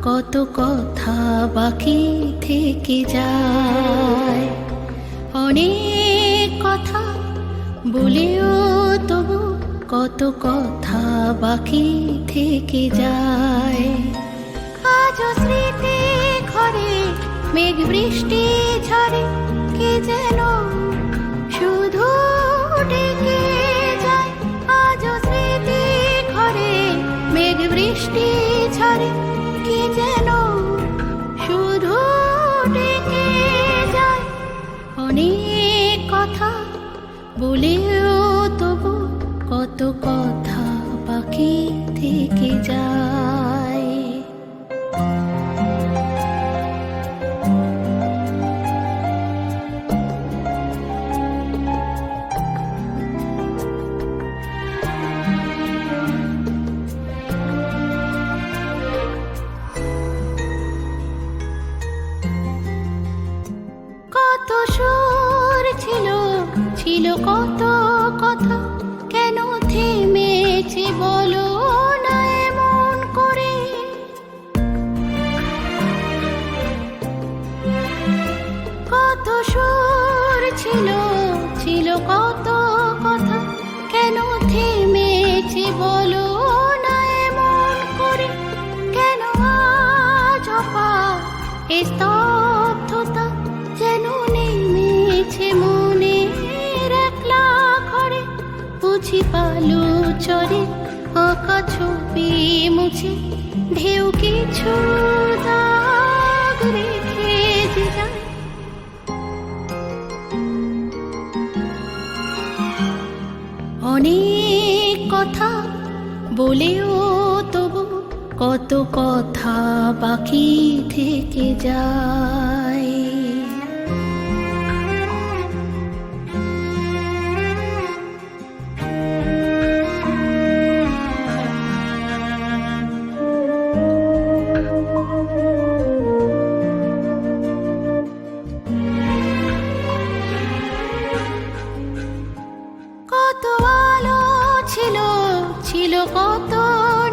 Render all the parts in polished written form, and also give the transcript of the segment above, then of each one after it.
কত কথা বাকি থেকে যায়। অনেক কথা বলেও তবু কত কথা বাকি থেকে যায়। আজও স্মৃতি ঘরে মেঘ বৃষ্টি ঝরে, কে যেন শুধু ডেকে যায়। আজও স্মৃতি ঘরে মেঘ বৃষ্টি ঝরে, কে যেন শুধু ডেকে যায়। অনেক কথা বলেও তবু কত কথা বাকি থেকে যায়। কত সুর ছিল, ছিল কত কথা, কেন থেমেছে বলো না এমন করে। কত সুর ছিল, ছিল কত কথা, কেন থেমেছে বলো না এমন করে। কেন আজ এই স্তব্ধতা যেন নেমেছে মনের একলা ঘরে। বুঝি পালু চরে আঁকা ছবি মুছে, ঢেউ কিছু দাগ রেখে যে যায়। অনেক কথা বলেও তবু কত কথা বাকি থেকে যায়। কত আলো ছিল, ছিল কত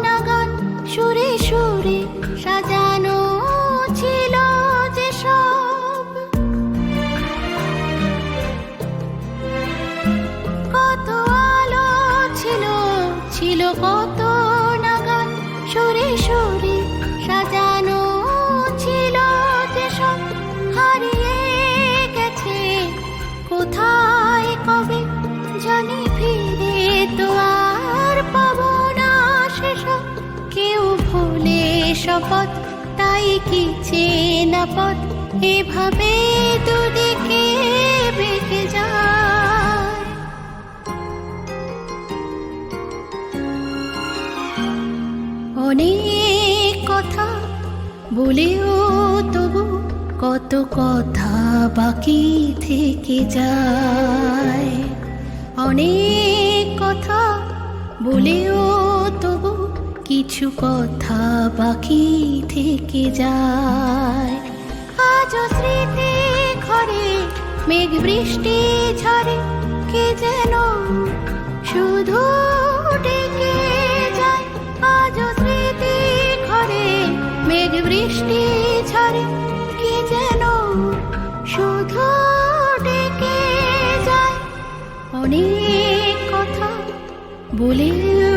নাগান, সুরে সুরে সাজানো ছিল যে সব। কত আলো ছিল, ছিল কত নাগান, সুরে সুরে সাজানো ছিল যে সব। হারিয়ে গেছে কোথায় কবে, জানি ফিরে তো আর পাবো না সেসব। কেউ ভুলে শপথ, তাই কি চেনা পথ এভাবে দুদিকে বেঁকে যায়। অনেক কথা বলেও তবু কত কথা বাকি থেকে যায়। অনেক কথা বলেও তবু কিছু কথা বাকি থেকে যায়। আজও স্মৃতি ঘরে মেঘ বৃষ্টি ঝরে, কে যেন শুধু ডেকে যায়। আজও স্মৃতি ঘরে মেঘ বৃষ্টি ঝরে, কে যেন শুধু ডেকে যায়। অনেক কথা বলেও